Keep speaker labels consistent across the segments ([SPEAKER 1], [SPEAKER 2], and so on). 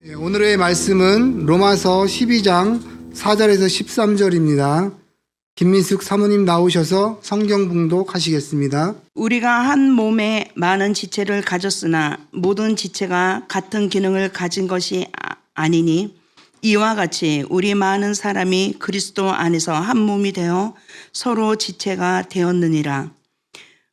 [SPEAKER 1] 오늘의 말씀은 로마서 12장 4절에서 13절입니다. 김민숙 사모님 나오셔서 성경 봉독하시겠습니다.
[SPEAKER 2] 우리가 한 몸에 많은 지체를 가졌으나 모든 지체가 같은 기능을 가진 것이 아니니 이와 같이 우리 많은 사람이 그리스도 안에서 한 몸이 되어 서로 지체가 되었느니라.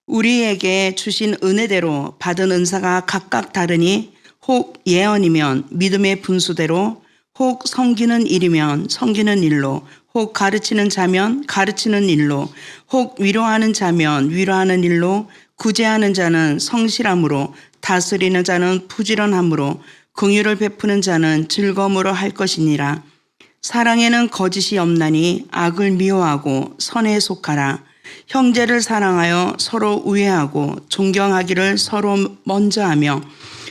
[SPEAKER 2] 우리에게 주신 은혜대로 받은 은사가 각각 다르니 혹 예언이면 믿음의 분수대로, 혹 섬기는 일이면 섬기는 일로, 혹 가르치는 자면 가르치는 일로, 혹 위로하는 자면 위로하는 일로, 구제하는 자는 성실함으로, 다스리는 자는 부지런함으로, 긍휼을 베푸는 자는 즐거움으로 할 것이니라. 사랑에는 거짓이 없나니 악을 미워하고 선에 속하라. 형제를 사랑하여 서로 우애하고 존경하기를 서로 먼저 하며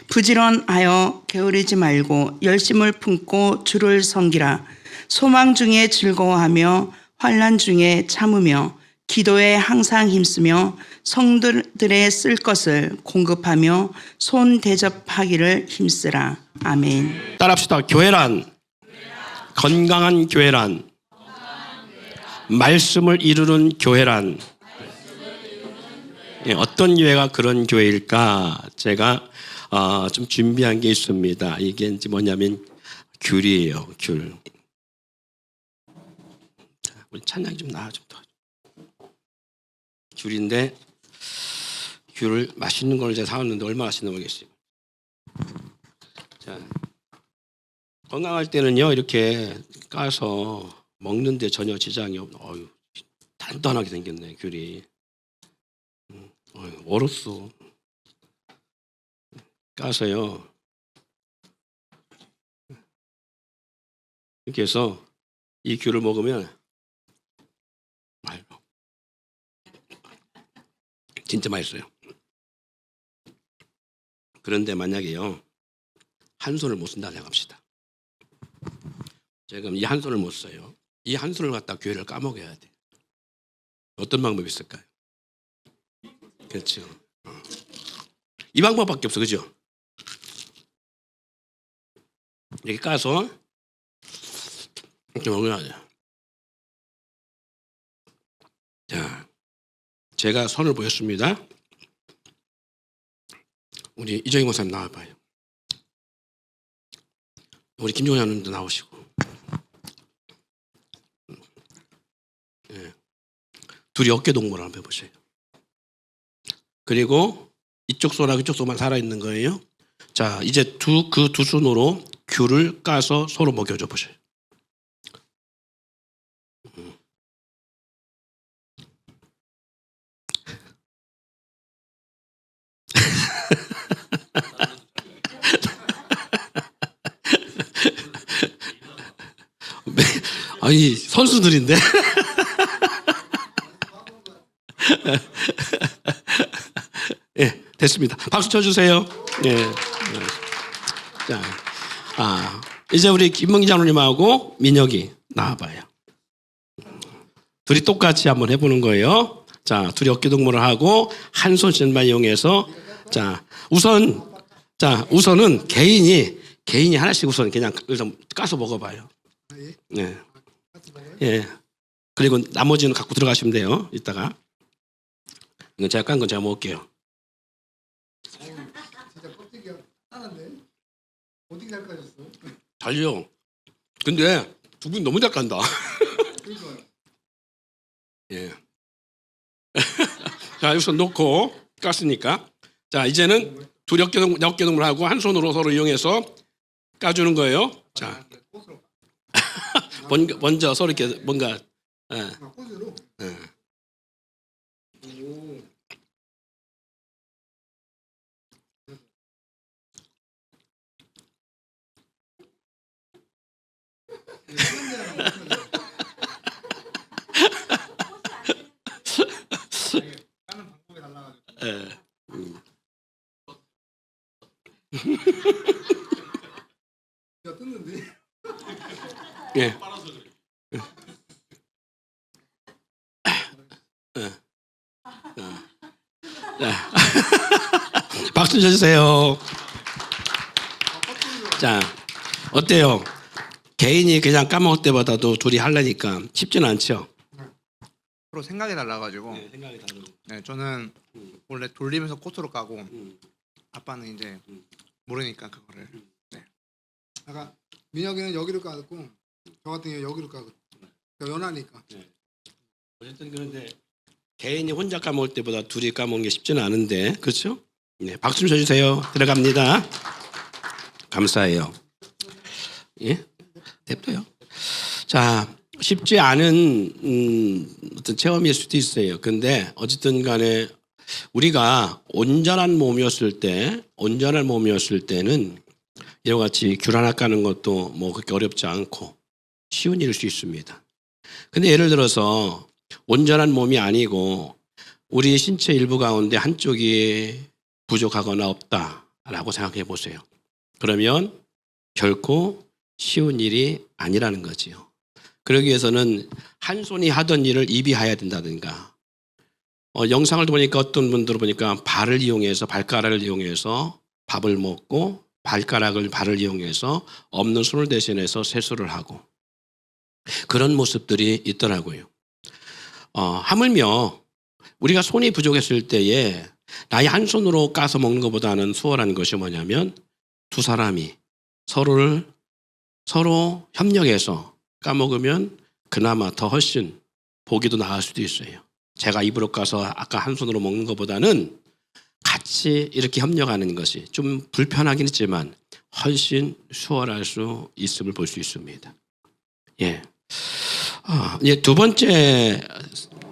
[SPEAKER 2] 부지런하여 게으르지 말고 열심을 품고 주를 섬기라. 소망 중에 즐거워하며 환난 중에 참으며 기도에 항상 힘쓰며 성도들의 쓸 것을 공급하며 손 대접하기를 힘쓰라. 아멘.
[SPEAKER 3] 따라합시다. 교회란 건강한 교회란 말씀을 이루는 교회란 어떤 교회가 그런 교회일까? 제가 좀 준비한 게 있습니다. 이게 이제 뭐냐면 귤이에요. 귤. 우리 찬양이 좀 나아 좀 더. 귤인데 귤을 맛있는 걸 제가 사왔는데 얼마나 맛있나 모르겠어요. 자, 건강할 때는요 이렇게 까서 먹는데 전혀 지장이 없는. 어유 단단하게 생겼네 귤이. 얼었어. 까서요. 이렇게 해서 이 귤을 먹으면 진짜 맛있어요. 그런데 만약에요 한 손을 못 쓴다 생각합시다. 지금 이 한 손을 못 써요. 이 한 손을 갖다 교회를 까먹어야 돼. 어떤 방법이 있을까요? 그렇죠. 이 방법밖에 없어, 그죠? 이렇게 까서 이렇게 먹어야 돼. 자, 제가 선을 보였습니다. 우리 이정희 목사님 나와봐요. 우리 김종현 형님도 나오시고. 네. 둘이 어깨 동무를 한번 해보세요. 그리고 이쪽 손하고 이쪽 손만 살아있는 거예요. 자, 이제 그 두 손으로 귤을 까서 서로 먹여줘 보세요. 아니, 선수들인데? 예, 됐습니다. 박수 쳐주세요. 예. 자, 이제 우리 김명기 장로님하고 민혁이 나와봐요. 둘이 똑같이 한번 해보는 거예요. 자, 둘이 어깨 동무를 하고 한 손씩만 이용해서 우선은 개인이 하나씩 우선 그냥 까서 먹어봐요. 예. 예. 그리고 나머지는 갖고 들어가시면 돼요. 이따가. 이건 제가 깐 건 제가 먹을게요.
[SPEAKER 1] 진짜 껍데기가 하나인데 어떻게 잘 까졌어?
[SPEAKER 3] 잘요. 근데 두 분 너무 잘 깐다.
[SPEAKER 1] 그러니까요.
[SPEAKER 3] 예. 자, 우선 놓고 깠으니까. 자, 이제는 둘이 어깨동무를 하고 한 손으로 서로 이용해서 까주는 거예요. 자, 먼저 서로 이렇게 뭔가.
[SPEAKER 1] 꽃으로.
[SPEAKER 3] 예.
[SPEAKER 1] 오. 까는 방법이 달라가지고.
[SPEAKER 3] 예.
[SPEAKER 1] 야 뜯는데.
[SPEAKER 3] 예. 박수 쳐주세요. 자, 어때요? 개인이 그냥 까먹을 때보다도 둘이 하려니까 쉽지는 않죠.
[SPEAKER 4] 서로 생각이 달라가지고
[SPEAKER 3] 생각이 다르고.
[SPEAKER 4] 네, 저는 원래 돌리면서 코트로 까고 아빠는 이제 모르니까 그거를
[SPEAKER 1] 아까 민혁이는 여기로 까고 저 같은 경우 여기로 까고 연하니까.
[SPEAKER 3] 어쨌든 그런데 개인이 혼자 까먹을 때보다 둘이 까먹는 게 쉽지는 않은데 그렇죠? 네, 박수 좀 쳐주세요. 들어갑니다. 감사해요. 예, 냅둬요. 자, 쉽지 않은 어떤 체험일 수도 있어요. 근데 어쨌든 간에 우리가 온전한 몸이었을 때는 이와 같이 귤 하나 까는 것도 뭐 그렇게 어렵지 않고 쉬운 일일 수 있습니다. 근데 예를 들어서 온전한 몸이 아니고 우리 신체 일부 가운데 한쪽이 부족하거나 없다라고 생각해 보세요. 그러면 결코 쉬운 일이 아니라는 거지요. 그러기 위해서는 한 손이 하던 일을 입이 해야 된다든가 영상을 보니까 어떤 분들을 보니까 발을 이용해서 발가락을 이용해서 밥을 먹고 발을 이용해서 없는 손을 대신해서 세수를 하고 그런 모습들이 있더라고요. 하물며 우리가 손이 부족했을 때에 나의 한 손으로 까서 먹는 것보다는 수월한 것이 뭐냐면 두 사람이 서로 협력해서 까먹으면 그나마 더 훨씬 보기도 나을 수도 있어요. 제가 입으로 까서 아까 한 손으로 먹는 것보다는 같이 이렇게 협력하는 것이 좀 불편하긴 했지만 훨씬 수월할 수 있음을 볼 수 있습니다. 예. 이제 두 번째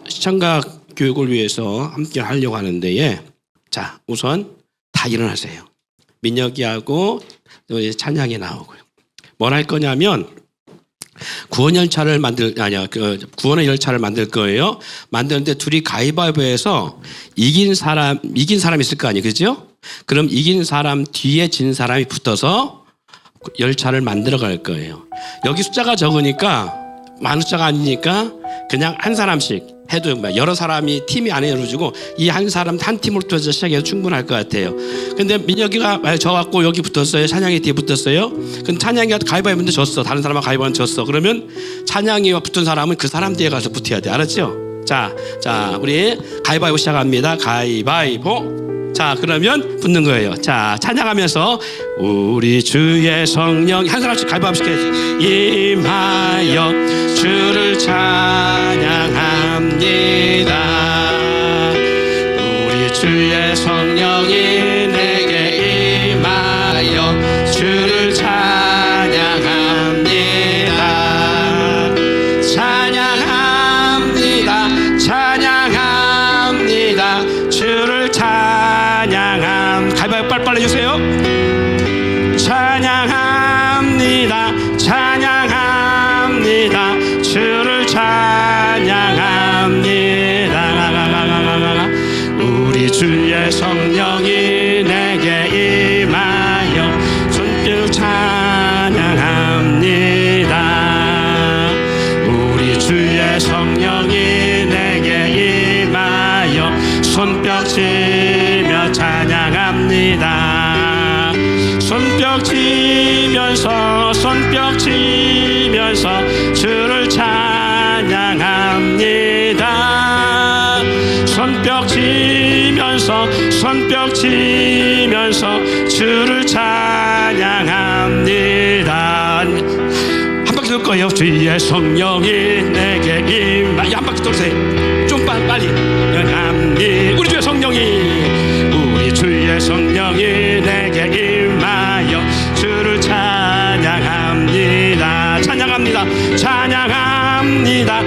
[SPEAKER 3] 시청각 교육을 위해서 함께 하려고 하는데, 자, 우선 다 일어나세요. 민혁이하고 찬양이 나오고요. 뭘 할 거냐면 구원의 열차를 만들 거예요. 만드는데 둘이 가위바위보해서 이긴 사람 있을 거 아니에요, 그죠? 그럼 이긴 사람 뒤에 진 사람이 붙어서 열차를 만들어 갈 거예요. 여기 숫자가 적으니까 많은 숫자가 아니니까 그냥 한 사람씩 해도 여러 사람이 팀이 안 해가지고 이 한 사람 한 팀으로 시작해도 충분할 것 같아요. 근데 민혁이가 저 갖고 여기 붙었어요. 찬양이 뒤에 붙었어요. 그럼 찬양이가 가위바위보인데 졌어. 다른 사람하고 가위바위보는 졌어. 그러면 찬양이와 붙은 사람은 그 사람 뒤에 가서 붙어야 돼. 알았죠? 자, 우리 가위바위보 시작합니다. 가위바위보. 자, 그러면 붙는 거예요. 자, 찬양하면서 우리 주의 성령 한 사람씩 가위바위보 시켜야지. 임하여 주를 찬양합니다. 우리 주의 성령이 내게 임하여 주를 찬양합니다. 찬양합니다. 주를 찬양합니다. 가위바위보 빨리빨리 해주세요. 찬양합니다. 주를 찬양합니다. 우리 주의 성령이 내게 임하여 손뼉 찬양합니다. 우리 주의 성령이 내게 임하여 손뼉 치며 찬양합니다. 손뼉 치면서 주를 찬양합니다. 손뼉 치면서 주를 찬양합니다. 한 바퀴 돌 거예요. 주의 성령이 내게 임하여 한 바퀴 돌으세요. 좀 빨리. 우리 주의 성령이 내게 임하여 주를 찬양합니다. 주를 찬양합니다.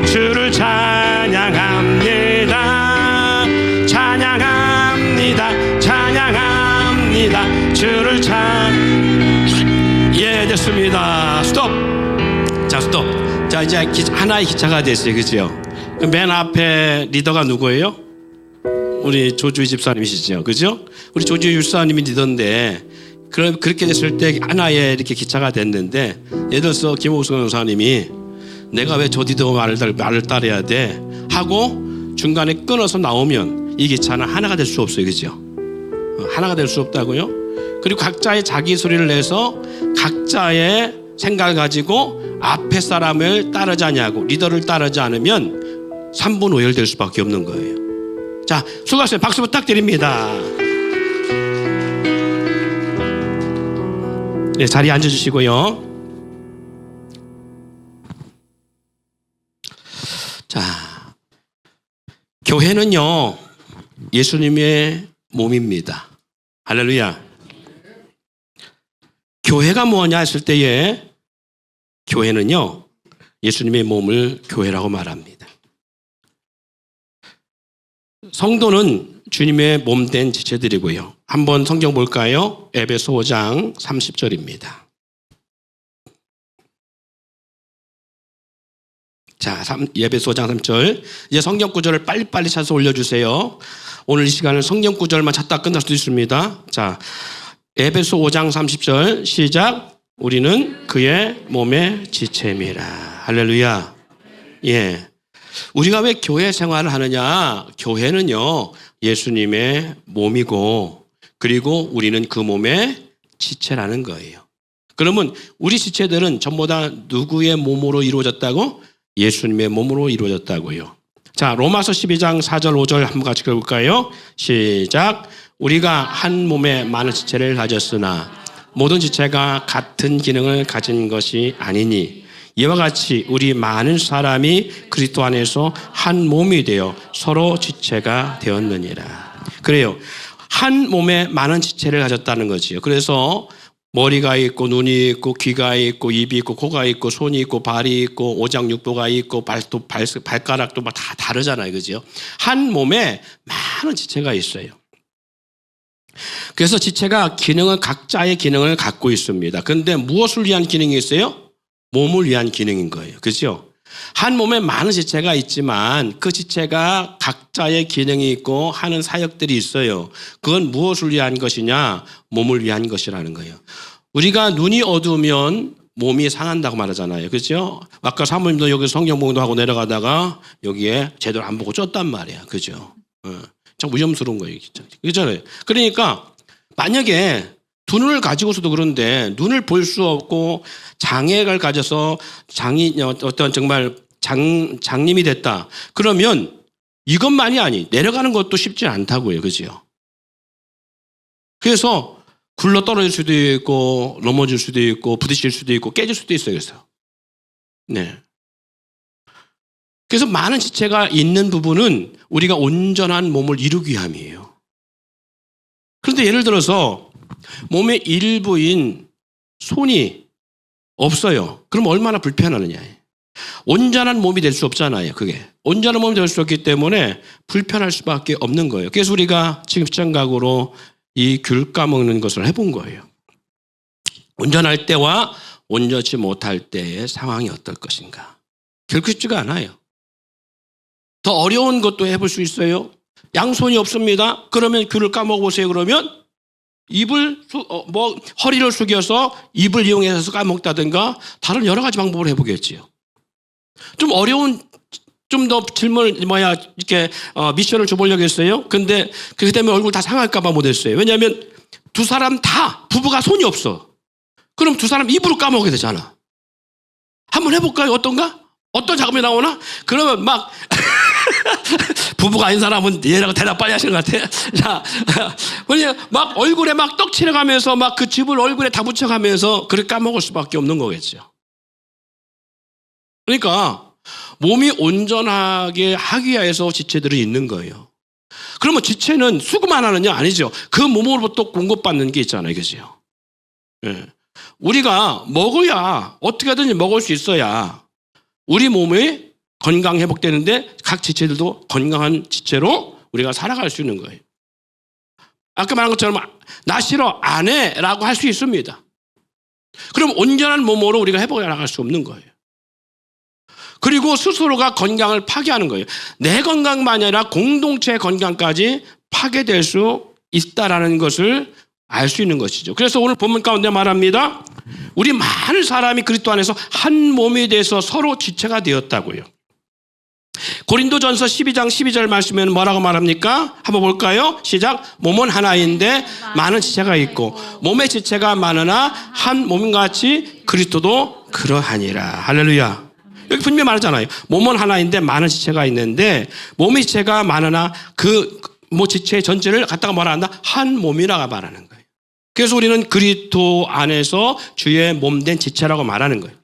[SPEAKER 3] 주를 예, 됐습니다. 스톱. 자, 이제 하나의 기차가 됐어요, 그죠? 맨 앞에 리더가 누구예요? 우리 조주희 집사님이시죠, 그죠? 우리 조주희 집사님이 리더인데 그렇게 됐을 때 하나의 이렇게 기차가 됐는데, 예를 들어서 김옥순 변호사님이 내가 왜 저 리더 말을 따라야 돼 하고 중간에 끊어서 나오면 이 기차는 하나가 될 수 없어요, 그죠? 하나가 될 수 없다고요? 그리고 각자의 자기 소리를 내서 각자의 생각을 가지고 앞에 사람을 따르지 않냐고 리더를 따르지 않으면 3분 오열될 수밖에 없는 거예요. 자, 수고하셨어요. 박수 부탁드립니다. 네, 자리에 앉아주시고요. 자, 교회는요 예수님의 몸입니다. 할렐루야. 교회가 뭐냐 했을 때에 교회는요 예수님의 몸을 교회라고 말합니다. 성도는 주님의 몸된 지체들이고요. 한번 성경 볼까요? 에베소 5장 30절입니다. 자, 에베소 5장 3절. 이제 성경 구절을 빨리빨리 찾아서 올려주세요. 오늘 이 시간은 성경 구절만 찾다 끝날 수도 있습니다. 자, 에베소 5장 30절 시작. 우리는 그의 몸의 지체입니다. 할렐루야. 예. 우리가 왜 교회 생활을 하느냐? 교회는요 예수님의 몸이고 그리고 우리는 그 몸의 지체라는 거예요. 그러면 우리 지체들은 전부 다 누구의 몸으로 이루어졌다고? 예수님의 몸으로 이루어졌다고요. 자, 로마서 12장 4절 5절 한번 같이 읽어볼까요? 시작. 우리가 한 몸에 많은 지체를 가졌으나 모든 지체가 같은 기능을 가진 것이 아니니 이와 같이 우리 많은 사람이 그리스도 안에서 한 몸이 되어 서로 지체가 되었느니라. 그래요. 한 몸에 많은 지체를 가졌다는 거지요. 그래서 머리가 있고 눈이 있고 귀가 있고 입이 있고 코가 있고 손이 있고 발이 있고 오장육부가 있고 발가락도 막 다 다르잖아요. 그죠? 한 몸에 많은 지체가 있어요. 그래서 지체가 각자의 기능을 갖고 있습니다. 그런데 무엇을 위한 기능이 있어요? 몸을 위한 기능인 거예요. 그죠? 한 몸에 많은 지체가 있지만 그 지체가 각자의 기능이 있고 하는 사역들이 있어요. 그건 무엇을 위한 것이냐? 몸을 위한 것이라는 거예요. 우리가 눈이 어두우면 몸이 상한다고 말하잖아요. 그죠? 아까 사모님도 여기 성경 봉독하고 내려가다가 여기에 제대로 안 보고 쪘단 말이야. 그죠? 참 위험스러운 거예요. 그렇잖아요. 그러니까 만약에 두 눈을 가지고서도 그런데 눈을 볼 수 없고 장애를 가져서 어떤 정말 장님이 됐다. 그러면 이것만이 아니 내려가는 것도 쉽지 않다고요. 그죠? 그래서 굴러 떨어질 수도 있고 넘어질 수도 있고 부딪힐 수도 있고 깨질 수도 있어요. 그래서 네. 그래서 많은 지체가 있는 부분은 우리가 온전한 몸을 이루기 위함이에요. 그런데 예를 들어서 몸의 일부인 손이 없어요. 그럼 얼마나 불편하느냐. 온전한 몸이 될 수 없잖아요. 그게. 온전한 몸이 될 수 없기 때문에 불편할 수밖에 없는 거예요. 그래서 우리가 지금 시장각으로 이 귤 까먹는 것을 해본 거예요. 온전할 때와 온전치 못할 때의 상황이 어떨 것인가. 결코 쉽지가 않아요. 더 어려운 것도 해볼 수 있어요. 양손이 없습니다. 그러면 귤을 까먹어보세요. 그러면 허리를 숙여서 입을 이용해서 까먹다든가 다른 여러 가지 방법을 해보겠지요. 좀 어려운, 좀 더 질문을, 이렇게, 미션을 줘보려고 했어요. 근데 그렇게 되면 얼굴 다 상할까봐 못했어요. 왜냐하면 두 사람 다 부부가 손이 없어. 그럼 두 사람 입으로 까먹게 되잖아. 한번 해볼까요? 어떤가? 어떤 작업이 나오나? 그러면 막, 부부가 아닌 사람은 얘라고 대답 빨리 하시는 것 같아. 자, 막 얼굴에 막 떡 칠해가면서 막 그 즙을 얼굴에 다 붙여가면서 그렇게 까먹을 수밖에 없는 거겠죠. 그러니까 몸이 온전하게 하기 위해서 지체들이 있는 거예요. 그러면 지체는 수고만 하느냐? 아니죠. 그 몸으로부터 공급받는 게 있잖아요. 그죠? 예. 우리가 먹어야 어떻게든지 먹을 수 있어야 우리 몸이 건강 회복되는데 각 지체들도 건강한 지체로 우리가 살아갈 수 있는 거예요. 아까 말한 것처럼 나 싫어 안 해라고 할 수 있습니다. 그럼 온전한 몸으로 우리가 회복해 나갈 수 없는 거예요. 그리고 스스로가 건강을 파괴하는 거예요. 내 건강만이 아니라 공동체 건강까지 파괴될 수 있다라는 것을 알 수 있는 것이죠. 그래서 오늘 본문 가운데 말합니다. 우리 많은 사람이 그리스도 안에서 한 몸이 돼서 서로 지체가 되었다고요. 고린도전서 12장 12절 말씀에는 뭐라고 말합니까? 한번 볼까요? 시작. 몸은 하나인데 많은 지체가 있고 몸의 지체가 많으나 한 몸같이 그리스도도 그러하니라. 할렐루야. 여기 분명히 말하잖아요. 몸은 하나인데 많은 지체가 있는데 몸의 지체가 많으나 그 지체의 전체를 갖다가 뭐라 한다? 한 몸이라고 말하는 거예요. 그래서 우리는 그리스도 안에서 주의 몸된 지체라고 말하는 거예요.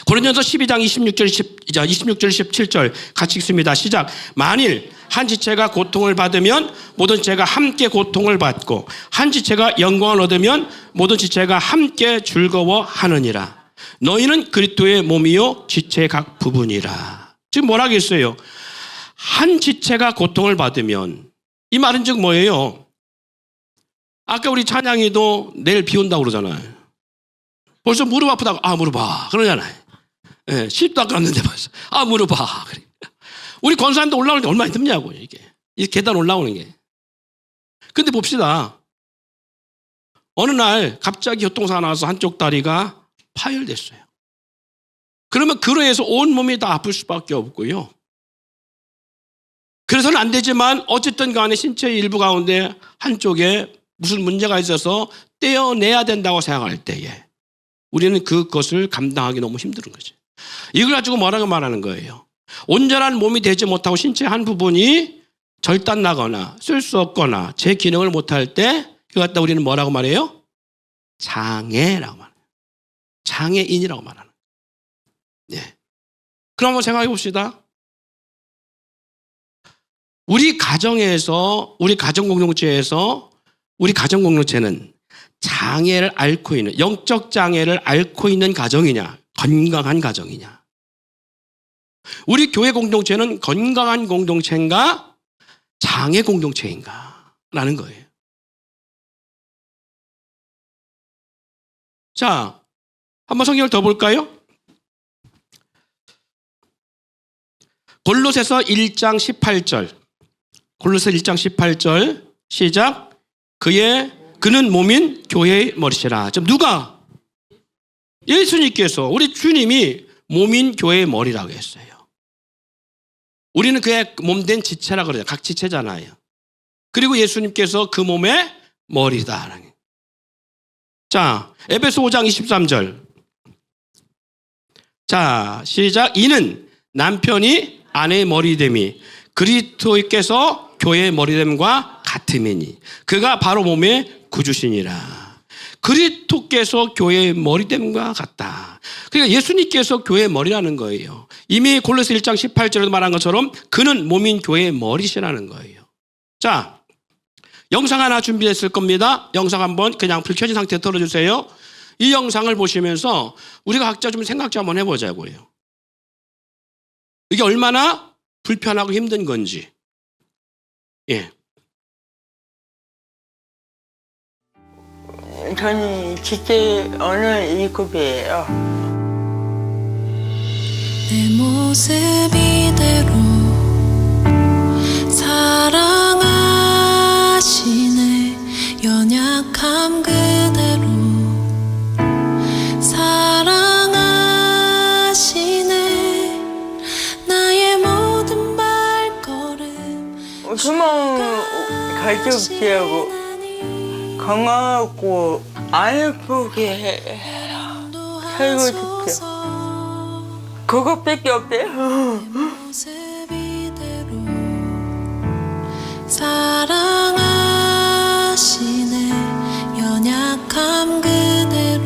[SPEAKER 3] 고린도전서 12장 26절 17절 같이 읽습니다. 시작. 만일 한 지체가 고통을 받으면 모든 지체가 함께 고통을 받고 한 지체가 영광을 얻으면 모든 지체가 함께 즐거워하느니라. 너희는 그리스도의 몸이요 지체의 각 부분이라. 지금 뭐라고 했어요? 한 지체가 고통을 받으면, 이 말은 즉 뭐예요? 아까 우리 찬양이도 내일 비 온다고 그러잖아요. 벌써 무릎 아프다고, 무릎 아 그러잖아요. 예, 시집도 안 갔는데 벌써 무릎 아 그래. 우리 권사님도 올라오는 게 얼마나 힘드냐고, 이게 계단 올라오는 게. 근데 봅시다. 어느 날 갑자기 교통사고 나와서 한쪽 다리가 파열됐어요. 그러면 그로 해서 온 몸이 다 아플 수밖에 없고요. 그래서는 안 되지만 어쨌든 간에 신체의 일부 가운데 한쪽에 무슨 문제가 있어서 떼어내야 된다고 생각할 때에 우리는 그것을 감당하기 너무 힘든 거죠. 이걸 가지고 뭐라고 말하는 거예요? 온전한 몸이 되지 못하고 신체 한 부분이 절단나거나 쓸 수 없거나 제 기능을 못할 때 그걸 갖다 우리는 뭐라고 말해요? 장애라고 말해요. 장애인이라고 말하는 거예요. 네. 그럼 한번 생각해 봅시다. 우리 가정에서, 우리 가정 공동체는 장애를 앓고 있는, 영적 장애를 앓고 있는 가정이냐, 건강한 가정이냐. 우리 교회 공동체는 건강한 공동체인가, 장애 공동체인가 라는 거예요. 자, 한번 성경을 더 볼까요? 골로새서 1장 18절. 골로새 1장 18절 시작. 그는 몸인 교회의 머리시라. 좀 누가? 예수님께서, 우리 주님이 몸인 교회의 머리라고 했어요. 우리는 그의 몸된 지체라고 그래요. 각 지체잖아요. 그리고 예수님께서 그 몸의 머리다. 자, 에베소 5장 23절. 자, 시작. 이는 남편이 아내의 머리됨이 그리스도께서 교회의 머리됨과 같음이니 그가 바로 몸의 구주시니라. 그리스도께서 교회의 머리됨과 같다. 그러니까 예수님께서 교회의 머리라는 거예요. 이미 골로새 1장 18절에도 말한 것처럼 그는 몸인 교회의 머리시라는 거예요. 자, 영상 하나 준비했을 겁니다. 영상 한번 그냥 불 켜진 상태에 틀어주세요. 이 영상을 보시면서 우리가 각자 좀 생각 좀 한번 해보자고요. 이게 얼마나 불편하고 힘든 건지. 예.
[SPEAKER 5] 저는 지체 어느 2급이에요.
[SPEAKER 6] 내 모습 이대로 사랑하시네. 연약함 그대로 사랑하시네. 나의 모든 발걸음
[SPEAKER 5] 희망 가족들하고 건강하고 안 아프게 살고 싶어요. 그것밖에 없대요.
[SPEAKER 6] 모습 이대로 사랑하시네. 연약함 그대로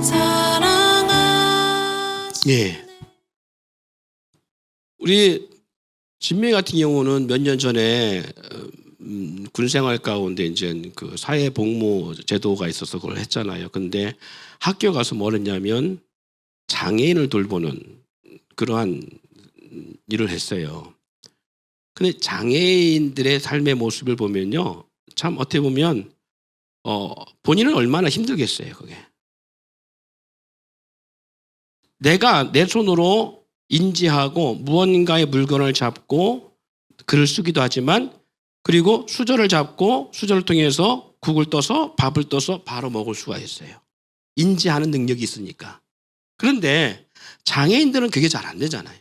[SPEAKER 6] 사랑하시네.
[SPEAKER 3] 예. 우리 진미 같은 경우는 몇 년 전에 군 생활 가운데 이제 그 사회 복무 제도가 있어서 그걸 했잖아요. 근데 학교 가서 뭘 했냐면 장애인을 돌보는 그러한 일을 했어요. 근데 장애인들의 삶의 모습을 보면요, 참 어떻게 보면 본인은 얼마나 힘들겠어요. 그게 내가 내 손으로 인지하고 무언가의 물건을 잡고 글을 쓰기도 하지만, 그리고 수저를 잡고 수저를 통해서 국을 떠서 밥을 떠서 바로 먹을 수가 있어요. 인지하는 능력이 있으니까. 그런데 장애인들은 그게 잘 안 되잖아요.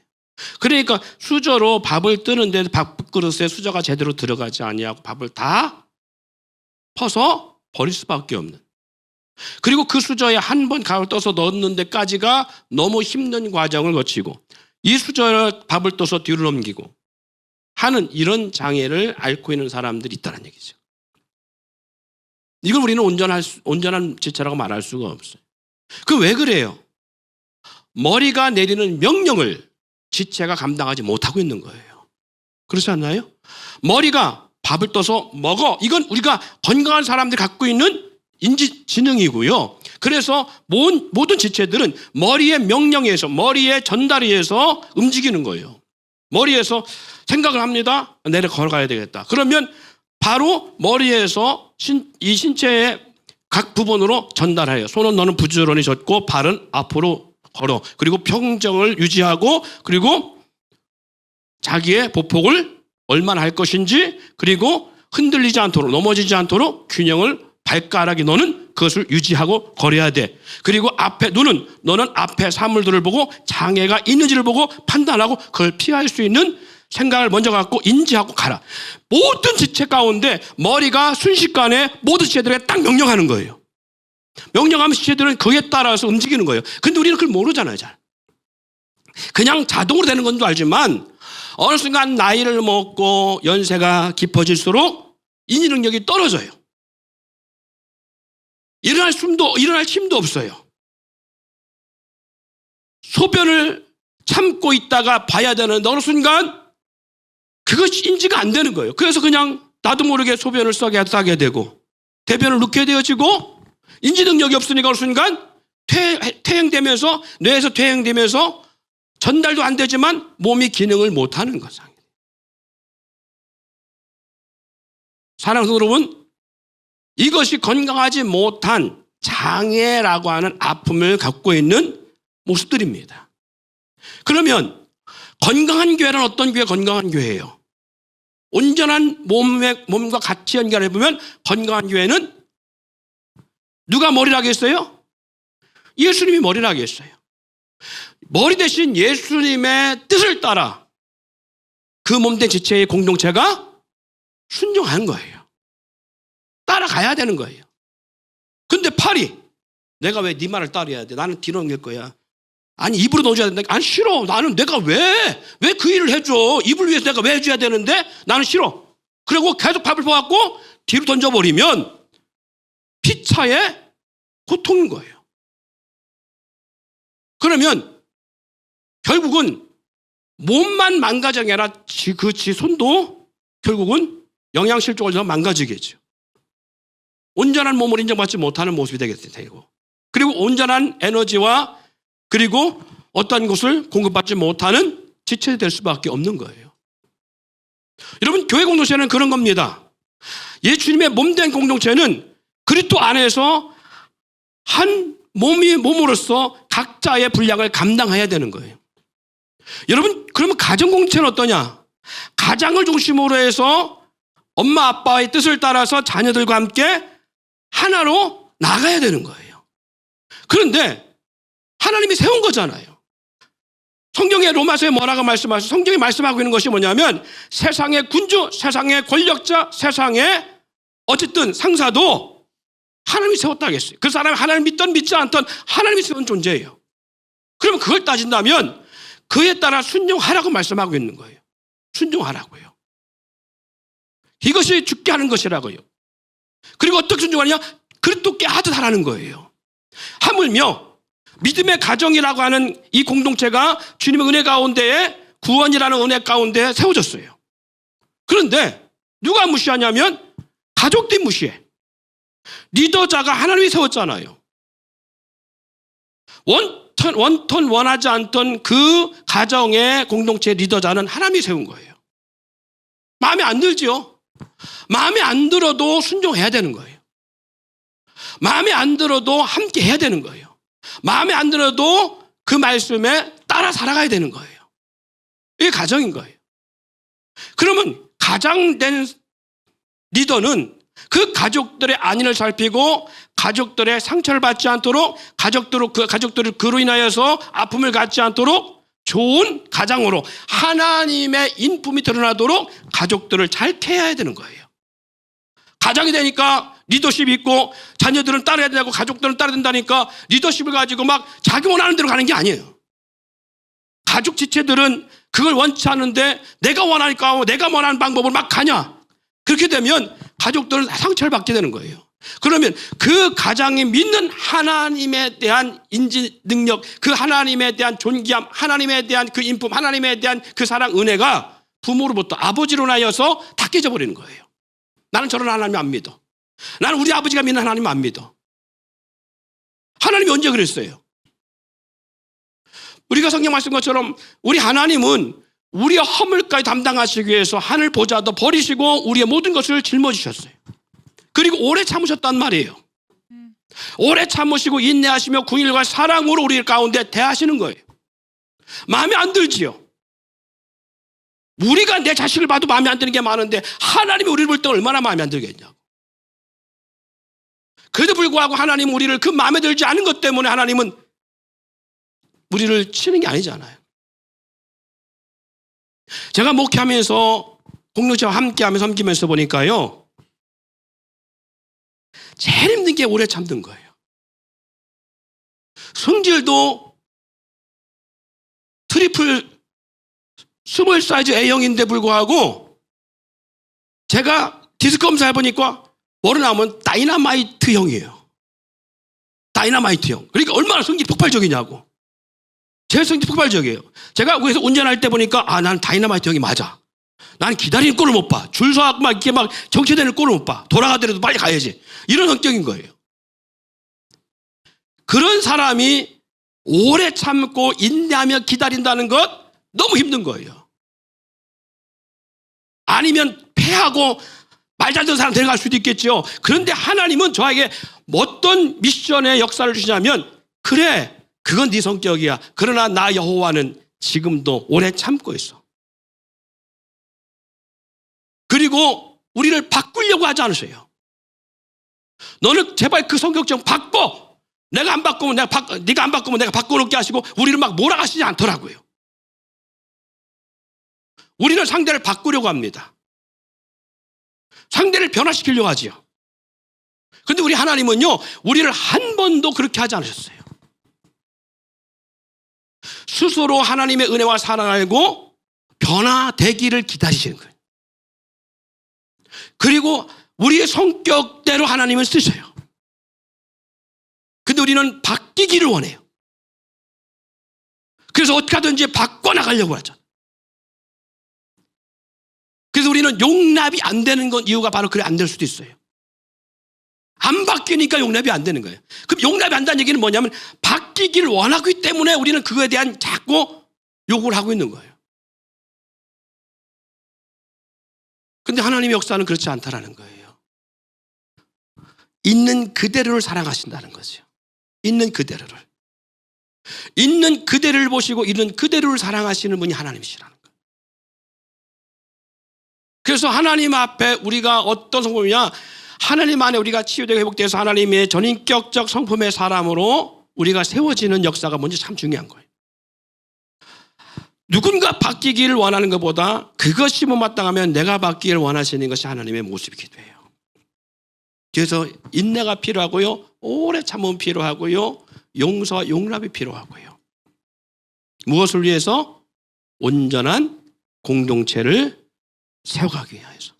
[SPEAKER 3] 그러니까 수저로 밥을 뜨는데 밥그릇에 수저가 제대로 들어가지 아니하고 밥을 다 퍼서 버릴 수밖에 없는. 그리고 그 수저에 한 번 가을 떠서 넣는 데까지가 너무 힘든 과정을 거치고 이 수저에 밥을 떠서 뒤로 넘기고 하는 이런 장애를 앓고 있는 사람들이 있다는 얘기죠. 이걸 우리는 온전한 지체라고 말할 수가 없어요. 그 왜 그래요? 머리가 내리는 명령을 지체가 감당하지 못하고 있는 거예요. 그렇지 않나요? 머리가 밥을 떠서 먹어. 이건 우리가 건강한 사람들이 갖고 있는 인지지능이고요. 그래서 모든 지체들은 머리의 명령에 의해서, 머리의 전달에 의해서 움직이는 거예요. 머리에서 생각을 합니다. 내려 걸어가야 되겠다. 그러면 바로 머리에서 이 신체의 각 부분으로 전달해요. 손은 너는 부지런히 젓고 발은 앞으로 걸어. 그리고 평정을 유지하고 그리고 자기의 보폭을 얼마나 할 것인지 그리고 흔들리지 않도록 넘어지지 않도록 균형을 발가락이 너는 그것을 유지하고 걸어야 돼. 그리고 앞에 너는 앞에 사물들을 보고 장애가 있는지를 보고 판단하고 그걸 피할 수 있는 생각을 먼저 갖고 인지하고 가라. 모든 지체 가운데 머리가 순식간에 모든 지체들에게 딱 명령하는 거예요. 명령하면 지체들은 그에 따라서 움직이는 거예요. 근데 우리는 그걸 모르잖아요. 잘. 그냥 자동으로 되는 건 줄 알지만 어느 순간 나이를 먹고 연세가 깊어질수록 인지 능력이 떨어져요. 일어날 힘도 없어요. 소변을 참고 있다가 봐야 되는데 어느 순간 그것이 인지가 안 되는 거예요. 그래서 그냥 나도 모르게 소변을 싸게 되고 대변을 넣게 되어지고 인지 능력이 없으니까 어느 순간 퇴행되면서 뇌에서 퇴행되면서 전달도 안 되지만 몸이 기능을 못하는 거죠. 사랑하는 여러분, 이것이 건강하지 못한 장애라고 하는 아픔을 갖고 있는 모습들입니다. 그러면 건강한 교회는 어떤 교회가 건강한 교회예요? 온전한 몸과 같이 연결해보면 건강한 교회는 누가 머리를 하겠어요? 예수님이 머리를 하겠어요. 머리 대신 예수님의 뜻을 따라 그 몸된 지체의 공동체가 순종하는 거예요. 따라가야 되는 거예요. 근데 팔이 내가 왜 네 말을 따라야 돼? 나는 뒤로 넘길 거야. 아니 입으로 넣어줘야 된다. 아니 싫어. 나는 내가 왜 그 일을 해줘? 입을 위해서 내가 왜 해줘야 되는데 나는 싫어. 그리고 계속 밥을 퍼갖고 뒤로 던져버리면 피차의 고통인 거예요. 그러면 결국은 몸만 망가지는 게 아니라 지 손도 결국은 영양실조가 더 망가지겠죠. 온전한 몸을 인정받지 못하는 모습이 되고 그리고 온전한 에너지와 그리고 어떤 것을 공급받지 못하는 지체가 될 수밖에 없는 거예요. 여러분 교회 공동체는 그런 겁니다. 예수님의 몸된 공동체는 그리스도 안에서 한 몸으로서 각자의 분량을 감당해야 되는 거예요. 여러분 그러면 가정공동체는 어떠냐? 가장을 중심으로 해서 엄마 아빠의 뜻을 따라서 자녀들과 함께 하나로 나가야 되는 거예요. 그런데 하나님이 세운 거잖아요. 성경의 로마서에 뭐라고 말씀하시죠? 성경이 말씀하고 있는 것이 뭐냐면 세상의 군주, 세상의 권력자, 세상의 어쨌든 상사도 하나님이 세웠다 하겠어요. 그 사람이 하나님 믿든 믿지 않든 하나님이 세운 존재예요. 그러면 그걸 따진다면 그에 따라 순종하라고 말씀하고 있는 거예요. 순종하라고요. 이것이 죽게 하는 것이라고요. 그리고 어떻게 순종하느냐? 그리스도께 하듯 하라는 거예요. 하물며 믿음의 가정이라고 하는 이 공동체가 주님의 은혜 가운데에 구원이라는 은혜 가운데 세워졌어요. 그런데 누가 무시하냐면 가족들이 무시해. 리더자가 하나님이 세웠잖아요. 원ton 원하지 않던 그 가정의 공동체 리더자는 하나님이 세운 거예요. 마음에 안 들지요? 마음에 안 들어도 순종해야 되는 거예요. 마음에 안 들어도 함께 해야 되는 거예요. 마음에 안 들어도 그 말씀에 따라 살아가야 되는 거예요. 이게 가정인 거예요. 그러면 가장된 리더는 그 가족들의 안위를 살피고 가족들의 상처를 받지 않도록 가족들을 그로 인하여서 아픔을 갖지 않도록 좋은 가장으로 하나님의 인품이 드러나도록 가족들을 잘 케어해야 되는 거예요. 가장이 되니까 리더십이 있고 자녀들은 따라야 되고 가족들은 따라야 된다니까 리더십을 가지고 막 자기 원하는 대로 가는 게 아니에요. 가족 지체들은 그걸 원치 않는데 내가 원하니까 내가 원하는 방법으로 막 가냐. 그렇게 되면 가족들은 상처를 받게 되는 거예요. 그러면 그 가장이 믿는 하나님에 대한 인지 능력, 그 하나님에 대한 존귀함, 하나님에 대한 그 인품, 하나님에 대한 그 사랑, 은혜가 부모로부터 아버지로 나여서 다 깨져버리는 거예요. 나는 저런 하나님 안 믿어. 나는 우리 아버지가 믿는 하나님 안 믿어. 하나님이 언제 그랬어요? 우리가 성경 말씀 것처럼 우리 하나님은 우리의 허물까지 담당하시기 위해서 하늘 보좌도 버리시고 우리의 모든 것을 짊어지셨어요. 그리고 오래 참으셨단 말이에요. 오래 참으시고 인내하시며 긍휼과 사랑으로 우리 가운데 대하시는 거예요. 마음에 안 들지요. 우리가 내 자식을 봐도 마음에 안 드는 게 많은데 하나님이 우리를 볼 때 얼마나 마음에 안 들겠냐고. 그래도 불구하고 하나님은 우리를 그 마음에 들지 않은 것 때문에 하나님은 우리를 치는 게 아니잖아요. 제가 목회하면서 공동체와 함께하면서 섬기면서 보니까요. 제일 힘든 게 오래 참는 거예요. 성질도 트리플 스몰 사이즈 A형인데 불구하고 제가 디스크 검사해보니까 뭐로 나오면 다이너마이트형이에요. 다이너마이트형. 그러니까 얼마나 성질이 폭발적이냐고. 제 성질이 폭발적이에요. 제가 그래서 운전할 때 보니까 난 다이너마이트형이 맞아. 난 기다리는 꼴을 못 봐. 줄 서갖고 막 이렇게 막 정체되는 꼴을 못 봐. 돌아가더라도 빨리 가야지. 이런 성격인 거예요. 그런 사람이 오래 참고 인내하며 기다린다는 것 너무 힘든 거예요. 아니면 패하고 말 잘 듣는 사람 데려갈 수도 있겠죠. 그런데 하나님은 저에게 어떤 미션의 역사를 주시냐면 그래 그건 네 성격이야. 그러나 나 여호와는 지금도 오래 참고 있어. 그리고 우리를 바꾸려고 하지 않으세요. 너는 제발 그 성격 좀 바꿔. 내가 안 바꾸면 네가 안 바꾸면 내가 바꿔놓게 하시고 우리를 막 몰아가시지 않더라고요. 우리는 상대를 바꾸려고 합니다. 상대를 변화시키려고 하지요. 그런데 우리 하나님은요, 우리를 한 번도 그렇게 하지 않으셨어요. 스스로 하나님의 은혜와 사랑을 알고 변화되기를 기다리시는 거예요. 그리고 우리의 성격대로 하나님은 쓰셔요. 근데 우리는 바뀌기를 원해요. 그래서 어떻게 하든지 바꿔나가려고 하죠. 그래서 우리는 용납이 안 되는 건 이유가 바로 그래 안 될 수도 있어요. 안 바뀌니까 용납이 안 되는 거예요. 그럼 용납이 안 된다는 얘기는 뭐냐면 바뀌기를 원하기 때문에 우리는 그거에 대한 자꾸 요구를 하고 있는 거예요. 근데 하나님의 역사는 그렇지 않다라는 거예요. 있는 그대로를 사랑하신다는 거죠. 있는 그대로를. 있는 그대로를 보시고 있는 그대로를 사랑하시는 분이 하나님이시라는 거예요. 그래서 하나님 앞에 우리가 어떤 성품이냐, 하나님 안에 우리가 치유되고 회복돼서 하나님의 전인격적 성품의 사람으로 우리가 세워지는 역사가 뭔지 참 중요한 거예요. 누군가 바뀌기를 원하는 것보다 그것이 못마땅하면 내가 바뀌기를 원하시는 것이 하나님의 모습이기도 해요. 그래서 인내가 필요하고요, 오래 참음이 필요하고요, 용서와 용납이 필요하고요. 무엇을 위해서? 온전한 공동체를 세워가기 위해서.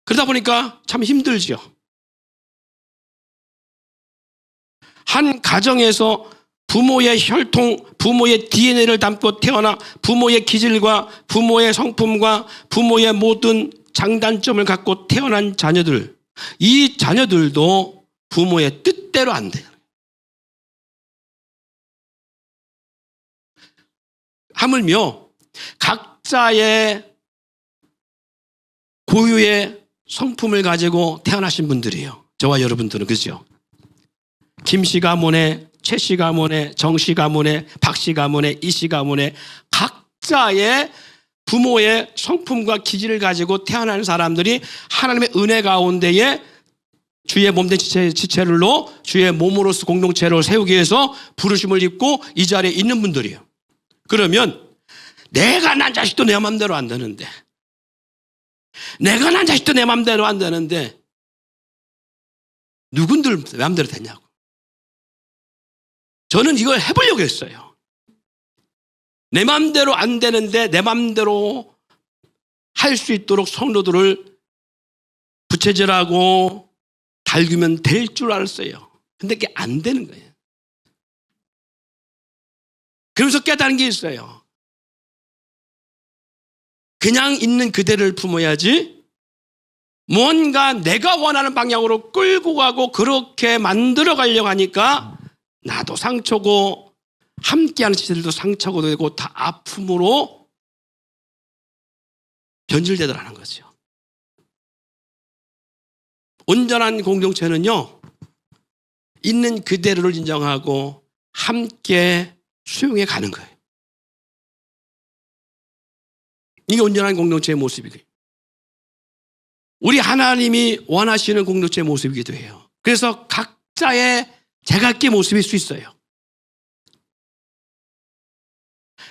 [SPEAKER 3] 그러다 보니까 참 힘들죠. 한 가정에서 부모의 혈통, 부모의 DNA를 담고 태어나 부모의 기질과 부모의 성품과 부모의 모든 장단점을 갖고 태어난 자녀들, 이 자녀들도 부모의 뜻대로 안 돼요. 하물며 각자의 고유의 성품을 가지고 태어나신 분들이에요. 저와 여러분들은 그죠? 김씨 가문에, 최씨 가문에, 정씨 가문에, 박씨 가문에, 이씨 가문에 각자의 부모의 성품과 기질을 가지고 태어나는 사람들이 하나님의 은혜 가운데에 주의 몸된 지체를로 주의 몸으로서 공동체를 세우기 위해서 부르심을 입고 이 자리에 있는 분들이에요. 그러면 내가 난 자식도 내 맘대로 안 되는데, 내가 난 자식도 내 맘대로 안 되는데 누군들 내 맘대로 되냐고. 저는 이걸 해보려고 했어요. 내 맘대로 안 되는데 내 맘대로 할 수 있도록 성도들을 부채질하고 달구면 될 줄 알았어요. 근데 그게 안 되는 거예요. 그러면서 깨달은 게 있어요. 그냥 있는 그대를 품어야지 뭔가 내가 원하는 방향으로 끌고 가고 그렇게 만들어 가려고 하니까 나도 상처고 함께하는 지체들도 상처가 되고 다 아픔으로 변질되더라는 거죠. 온전한 공동체는요, 있는 그대로를 인정하고 함께 수용해 가는 거예요. 이게 온전한 공동체의 모습이고요. 우리 하나님이 원하시는 공동체의 모습이기도 해요. 그래서 각자의 제각기 모습일 수 있어요.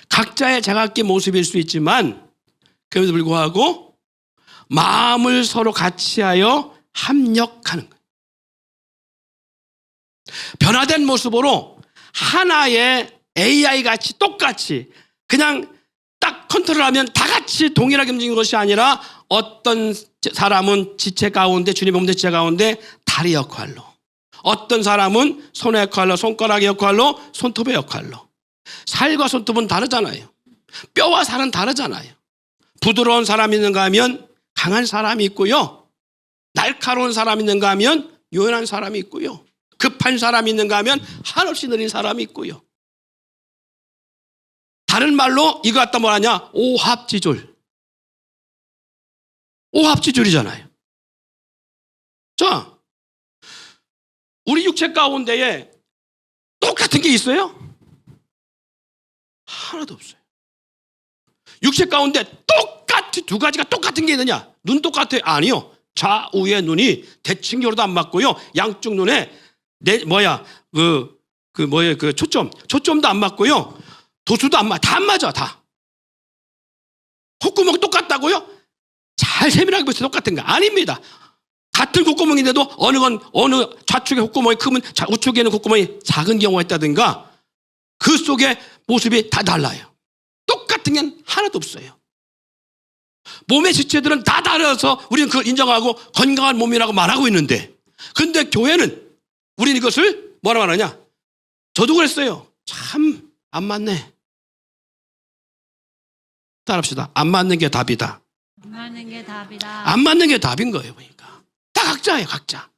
[SPEAKER 3] 각자의 제각기 모습일 수 있지만 그럼에도 불구하고 마음을 서로 같이하여 합력하는 거예요. 변화된 모습으로 하나의 AI 같이 똑같이 그냥 딱 컨트롤하면 다 같이 동일하게 움직이는 것이 아니라 어떤 사람은 지체 가운데 주님 몸된 지체 가운데 다리 역할로, 어떤 사람은 손의 역할로, 손가락의 역할로, 손톱의 역할로. 살과 손톱은 다르잖아요. 뼈와 살은 다르잖아요. 부드러운 사람이 있는가 하면 강한 사람이 있고요, 날카로운 사람이 있는가 하면 요연한 사람이 있고요, 급한 사람이 있는가 하면 한없이 느린 사람이 있고요. 다른 말로 이거 갖다 뭐하냐? 오합지졸. 오합지졸이잖아요. 자, 우리 육체 가운데에 똑같은 게 있어요? 하나도 없어요. 육체 가운데 똑같이 두 가지가 똑같은 게 있느냐? 눈 똑같아요? 아니요. 좌우의 눈이 대칭적으로도 안 맞고요, 양쪽 눈에 초점도 안 맞고요, 도수도 안 맞아. 다 안 맞아, 다. 콧구멍이 똑같다고요? 잘 세밀하게 보세요. 똑같은가? 아닙니다. 같은 콧구멍인데도 어느 좌측의 콧구멍이 크면 우측에는 콧구멍이 작은 경우가 있다든가 그 속에 모습이 다 달라요. 똑같은 게 하나도 없어요. 몸의 지체들은 다 다르서 우리는 그걸 인정하고 건강한 몸이라고 말하고 있는데, 근데 교회는 우리는 이것을 뭐라 말하냐? 저도 그랬어요. 참 안 맞네. 따라합시다. 안 맞는 게 답이다.
[SPEAKER 7] 안 맞는 게 답이다.
[SPEAKER 3] 안 맞는 게 답인 거예요. 그러니까 다 각자예요. 각자.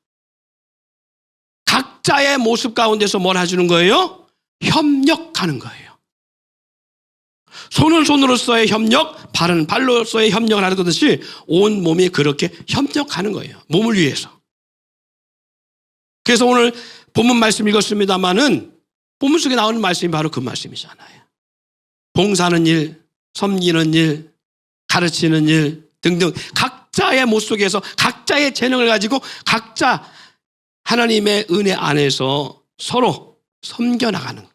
[SPEAKER 3] 각자의 모습 가운데서 뭘 해주는 거예요? 협력하는 거예요. 손은 손으로서의 협력, 발은 발로서의 협력을 하는 것듯이 온 몸이 그렇게 협력하는 거예요. 몸을 위해서. 그래서 오늘 본문 말씀 읽었습니다마는 본문 속에 나오는 말씀이 바로 그 말씀이잖아요. 봉사하는 일, 섬기는 일, 가르치는 일 등등 각자의 모습 속에서 각자의 재능을 가지고 각자 하나님의 은혜 안에서 서로 섬겨나가는.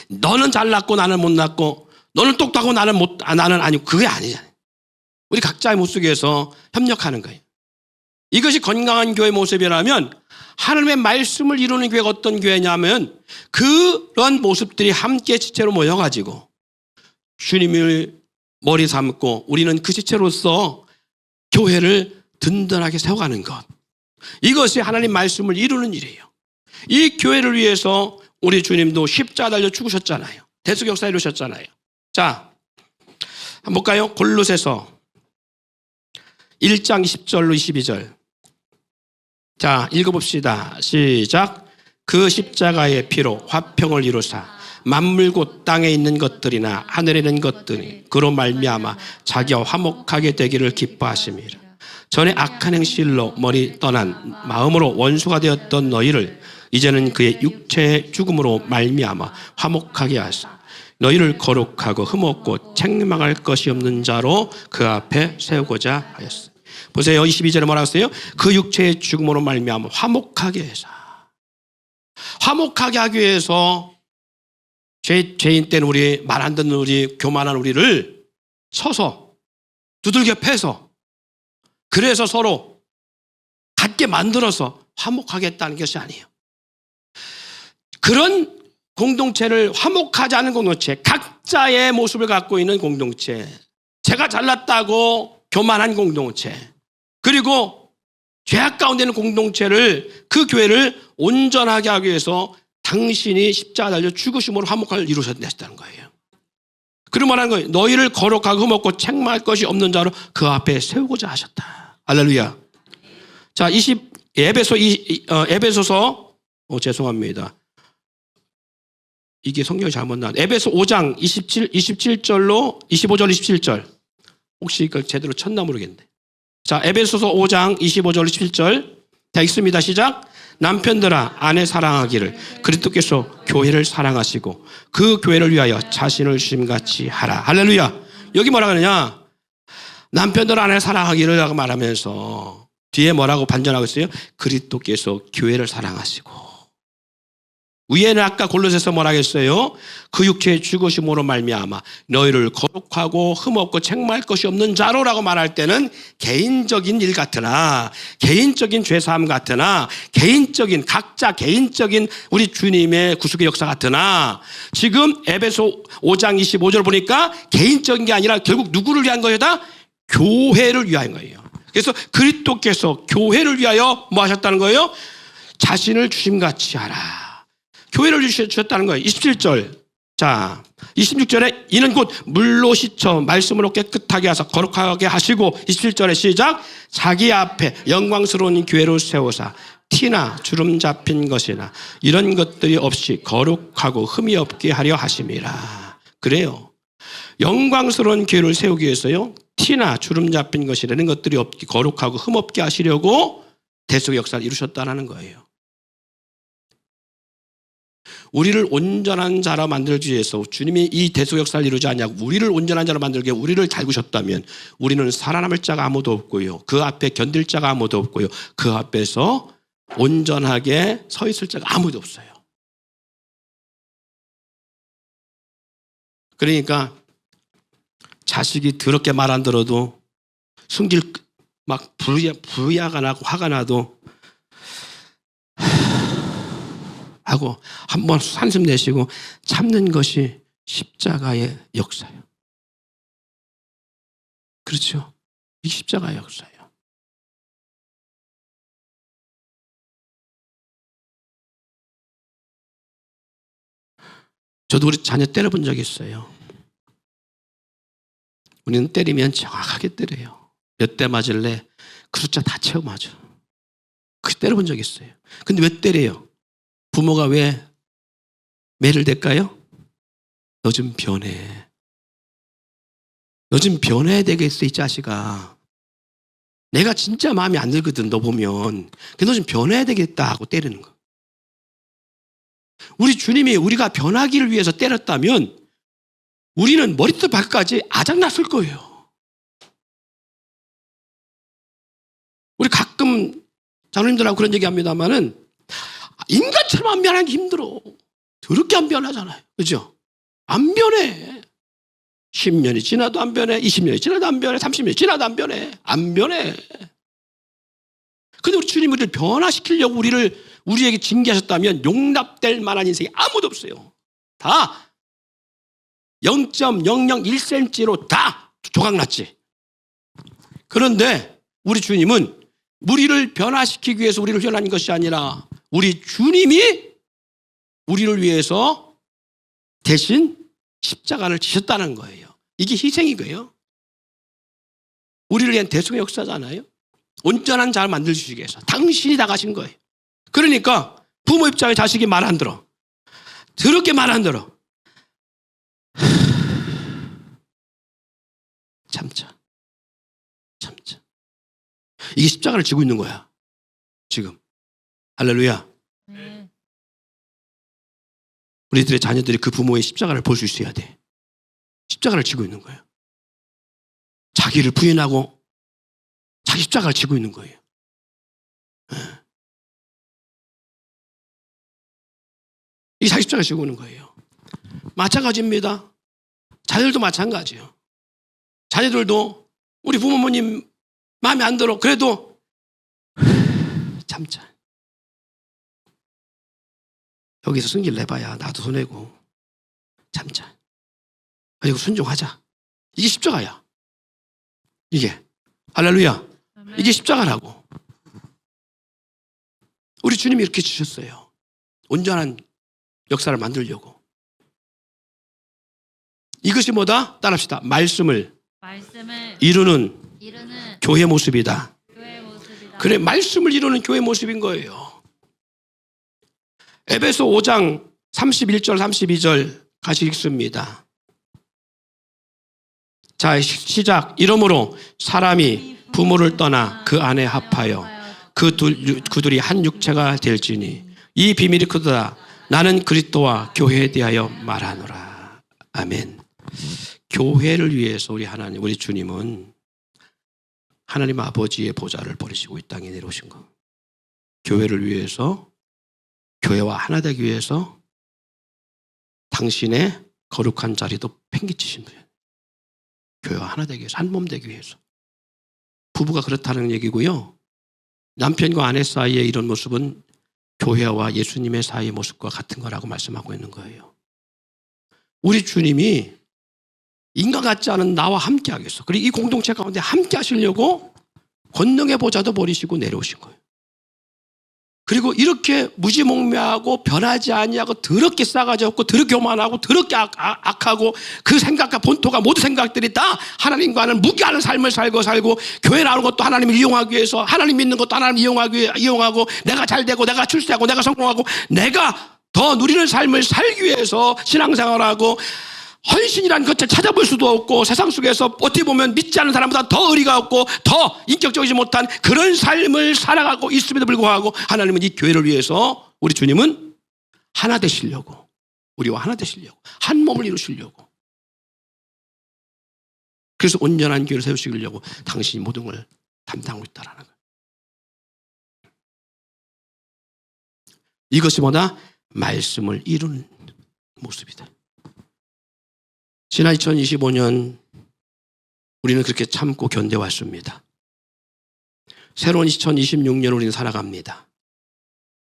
[SPEAKER 3] 너는 잘났고 나는 못났고, 너는 똑똑하고 나는 아니고, 그게 아니잖아요. 우리 각자의 모습 속에서 협력하는 거예요. 이것이 건강한 교회 모습이라면 하나님의 말씀을 이루는 교회가 어떤 교회냐면 그런 모습들이 함께 지체로 모여가지고 주님을 머리 삼고 우리는 그 지체로서 교회를 든든하게 세워가는 것. 이것이 하나님 말씀을 이루는 일이에요. 이 교회를 위해서 우리 주님도 십자가 달려 죽으셨잖아요. 대속 역사 이루셨잖아요. 자, 한번 볼까요? 골로새서 1장 10절로 22절. 자, 읽어봅시다. 시작. 그 십자가의 피로 화평을 이루사 만물 땅에 있는 것들이나 하늘에 있는 것들이 그로 말미암아 자기와 화목하게 되기를 기뻐하심이라. 전에 악한 행실로 머리 떠난 마음으로 원수가 되었던 너희를 이제는 그의 육체의 죽음으로 말미암아 화목하게 하사 너희를 거룩하고 흠없고 책망할 것이 없는 자로 그 앞에 세우고자 하였어요. 보세요. 22절에 뭐라고 했어요? 그 육체의 죽음으로 말미암아 화목하게 해서, 화목하게 하기 위해서 죄인 때는 우리 말 안 듣는 우리 교만한 우리를 서서 두들겨 패서, 그래서 서로 같게 만들어서 화목하게 했다는 것이 아니에요. 그런 공동체를 화목하지 않은 공동체, 각자의 모습을 갖고 있는 공동체, 제가 잘났다고 교만한 공동체, 그리고 죄악 가운데 있는 공동체를, 그 교회를 온전하게 하기 위해서 당신이 십자가 달려 죽으심으로 화목을 이루셨다는 거예요. 그리고 말하는 거예요. 너희를 거룩하고 흠없고 책망할 것이 없는 자로 그 앞에 세우고자 하셨다. 할렐루야. 자, 에베소서, 죄송합니다. 이게 성경이 잘못 나왔네. 에베소 5장 27절로 25절 27절. 혹시 이걸 제대로 쳤나 모르겠네. 자, 에베소서 5장 25절 27절. 자, 읽습니다. 시작. 남편들아 아내 사랑하기를 그리스도께서 교회를 사랑하시고 그 교회를 위하여 자신을 주심같이 하라. 할렐루야. 여기 뭐라 그러냐? 남편들 아내 사랑하기를 라고 말하면서 뒤에 뭐라고 반전하고 있어요? 그리스도께서 교회를 사랑하시고, 위에는 아까 골로새서 뭐라 했어요? 그 육체의 죽으심으로 말미암아 너희를 거룩하고 흠없고 책망할 것이 없는 자로라고 말할 때는 개인적인 일 같으나, 개인적인 죄사함 같으나, 각자 개인적인 우리 주님의 구속의 역사 같으나, 지금 에베소 5장 25절 보니까 개인적인 게 아니라 결국 누구를 위한 거다? 교회를 위한 거예요. 그래서 그리스도께서 교회를 위하여 뭐 하셨다는 거예요? 자신을 주심같이 하라. 교회를 주셨다는 거예요. 27절. 자, 26절에 이는 곧 물로 씻어 말씀으로 깨끗하게 하사 거룩하게 하시고, 27절에 시작. 자기 앞에 영광스러운 교회로 세우사 티나 주름 잡힌 것이나 이런 것들이 없이 거룩하고 흠이 없게 하려 하심이라. 그래요. 영광스러운 교회를 세우기 위해서요, 티나 주름 잡힌 것이라는 것들이 없게 거룩하고 흠 없게 하시려고 대속의 역사를 이루셨다는 거예요. 우리를 온전한 자로 만들기 위해서 주님이 이 대속 역사를 이루지 않냐고, 우리를 온전한 자로 만들기 위해 우리를 잘 구셨다면 우리는 살아남을 자가 아무도 없고요, 그 앞에 견딜 자가 아무도 없고요, 그 앞에서 온전하게 서 있을 자가 아무도 없어요. 그러니까 자식이 더럽게 말 안 들어도, 승질 막 불야가 나고 화가 나도 하고 한번 한숨 내쉬고 참는 것이 십자가의 역사예요. 그렇죠? 이 십자가의 역사예요. 저도 우리 자녀 때려본 적이 있어요. 우리는 때리면 정확하게 때려요. 몇 대 맞을래? 그 숫자 다 채워 맞아. 그렇게 때려본 적이 있어요. 근데 왜 때려요? 부모가 왜 매를 댈까요? 너 좀 변해. 너 좀 변해야 되겠어, 이 자식아. 내가 진짜 마음에 안 들거든, 너 보면. 너 좀 변해야 되겠다 하고 때리는 거. 우리 주님이 우리가 변하기를 위해서 때렸다면 우리는 머리부터 발까지 아작났을 거예요. 우리 가끔 장로님들하고 그런 얘기 합니다만은 인간처럼 안 변하기 힘들어. 더럽게 안 변하잖아요. 그죠? 안 변해. 10년이 지나도 안 변해. 20년이 지나도 안 변해. 30년이 지나도 안 변해. 안 변해. 근데 우리 주님이 우리를 변화시키려고 우리에게 징계하셨다면 용납될 만한 인생이 아무도 없어요. 다 0.001cm로 다 조각났지. 그런데 우리 주님은 우리를 변화시키기 위해서 우리를 변한 것이 아니라 우리 주님이 우리를 위해서 대신 십자가를 지셨다는 거예요. 이게 희생이고요. 우리를 위한 대속의 역사잖아요. 온전한 자를 만들어주시기 위해서 당신이 다 가신 거예요. 그러니까 부모 입장에 자식이 말 안 들어. 더럽게 말 안 들어. 참자. 이게 십자가를 지고 있는 거야. 지금. 할렐루야. 우리들의 자녀들이 그 부모의 십자가를 볼 수 있어야 돼. 십자가를 지고 있는 거예요. 자기를 부인하고 자기 십자가를 지고 있는 거예요. 이 자기 십자가를 지고 있는 거예요. 마찬가지입니다. 자녀들도 마찬가지예요. 자녀들도 우리 부모님 마음에 안 들어. 그래도 참자. 여기서 승질 내봐야 나도 손해고 참자. 그리고 순종하자. 이게 십자가야. 이게 할렐루야. 이게 십자가라고. 우리 주님이 이렇게 주셨어요. 온전한 역사를 만들려고. 이것이 뭐다? 따라합시다. 말씀을 이루는 교회 모습이다.
[SPEAKER 7] 교회 모습이다.
[SPEAKER 3] 그래, 말씀을 이루는 교회 모습인 거예요. 에베소 5장 31절 32절 같이 읽습니다. 자, 시작. 이러므로 사람이 부모를 떠나 그 안에 합하여 그들이 한 육체가 될지니 이 비밀이 크도다. 나는 그리스도와 교회에 대하여 말하노라. 아멘. 교회를 위해서 우리 하나님, 우리 주님은 하나님 아버지의 보좌를 버리시고 이 땅에 내려오신 거. 교회를 위해서, 교회와 하나 되기 위해서 당신의 거룩한 자리도 팽개치신 분이에요. 교회와 하나 되기 위해서, 한 몸 되기 위해서. 부부가 그렇다는 얘기고요. 남편과 아내 사이의 이런 모습은 교회와 예수님의 사이의 모습과 같은 거라고 말씀하고 있는 거예요. 우리 주님이 인간 같지 않은 나와 함께 하겠어. 그리고 이 공동체 가운데 함께 하시려고 권능의 보좌도 버리시고 내려오신 거예요. 그리고 이렇게 무지몽매하고 변하지 아니하고 더럽게 싸가지 없고 더럽게 오만하고 더럽게 악하고 그 생각과 본토가 모든 생각들이 다 하나님과는 무기하는 삶을 살고 교회 나오는 것도 하나님을 이용하기 위해서, 하나님 믿는 것도 하나님을 이용하고 내가 잘 되고 내가 출세하고 내가 성공하고 내가 더 누리는 삶을 살기 위해서 신앙생활하고 헌신이라는 것을 찾아볼 수도 없고 세상 속에서 어떻게 보면 믿지 않는 사람보다 더 의리가 없고 더 인격적이지 못한 그런 삶을 살아가고 있음에도 불구하고 하나님은 이 교회를 위해서 우리 주님은 하나 되시려고, 우리와 하나 되시려고, 한 몸을 이루시려고, 그래서 온전한 교회를 세우시려고 당신이 모든 걸 담당하고 있다라는 거예요. 이것이 뭐다? 말씀을 이루는 모습이다. 지난 2025년 우리는 그렇게 참고 견뎌왔습니다. 새로운 2026년 우리는 살아갑니다.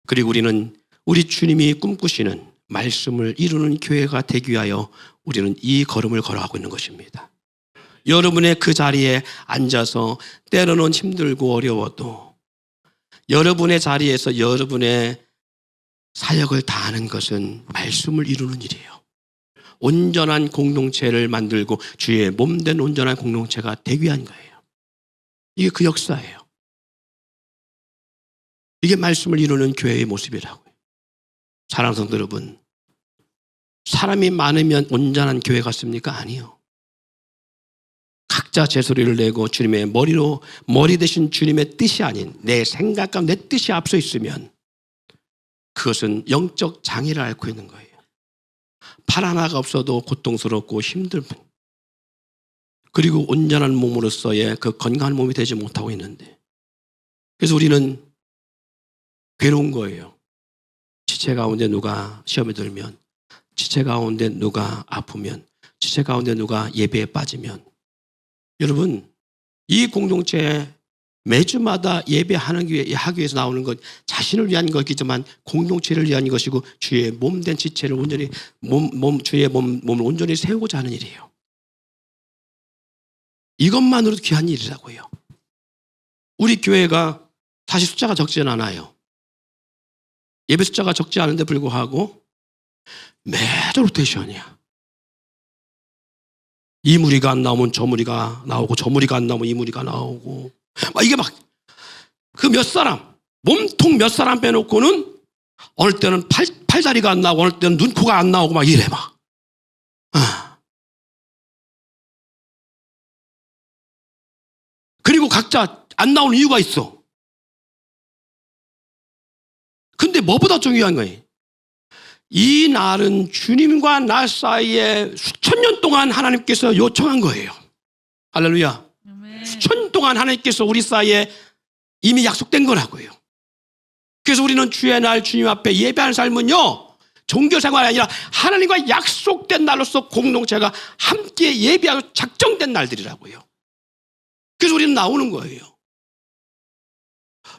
[SPEAKER 3] 그리고 우리는 우리 주님이 꿈꾸시는 말씀을 이루는 교회가 되기 위하여 우리는 이 걸음을 걸어가고 있는 것입니다. 여러분의 그 자리에 앉아서 때로는 힘들고 어려워도 여러분의 자리에서 여러분의 사역을 다하는 것은 말씀을 이루는 일이에요. 온전한 공동체를 만들고 주의 몸된 온전한 공동체가 되기 위한 거예요. 이게 그 역사예요. 이게 말씀을 이루는 교회의 모습이라고요. 사랑하는 성도 여러분, 사람이 많으면 온전한 교회 같습니까? 아니요. 각자 제 소리를 내고 주님의 머리 대신 주님의 뜻이 아닌 내 생각과 내 뜻이 앞서 있으면 그것은 영적 장애를 앓고 있는 거예요. 팔 하나가 없어도 고통스럽고 힘들 뿐. 그리고 온전한 몸으로서의 그 건강한 몸이 되지 못하고 있는데, 그래서 우리는 괴로운 거예요. 지체 가운데 누가 시험에 들면, 지체 가운데 누가 아프면, 지체 가운데 누가 예배에 빠지면, 여러분 이 공동체에 매주마다 예배하기 위해서 나오는 것, 자신을 위한 것이지만 공동체를 위한 것이고 주의 몸된 지체를 온전히 주의 몸을 온전히 세우고자 하는 일이에요. 이것만으로도 귀한 일이라고요. 우리 교회가 사실 숫자가 적지는 않아요. 예배 숫자가 적지 않은데 불구하고 매주 로테이션이야. 이 무리가 안 나오면 저 무리가 나오고, 저 무리가 안 나오면 이 무리가 나오고, 이게 막 그 몇 사람, 몸통 몇 사람 빼놓고는 어느 때는 팔다리가 안 나오고 어느 때는 눈코가 안 나오고 막 이래 막. 그리고 각자 안 나오는 이유가 있어. 근데 뭐보다 중요한 거예요? 이 날은 주님과 나 사이에 수천 년 동안 하나님께서 요청한 거예요. 할렐루야.
[SPEAKER 7] 아멘.
[SPEAKER 3] 수천 년 동안 하나님께서 우리 사이에 이미 약속된 거라고요. 그래서 우리는 주의 날 주님 앞에 예배하는 삶은요, 종교생활이 아니라 하나님과 약속된 날로서 공동체가 함께 예배하고 작정된 날들이라고요. 그래서 우리는 나오는 거예요.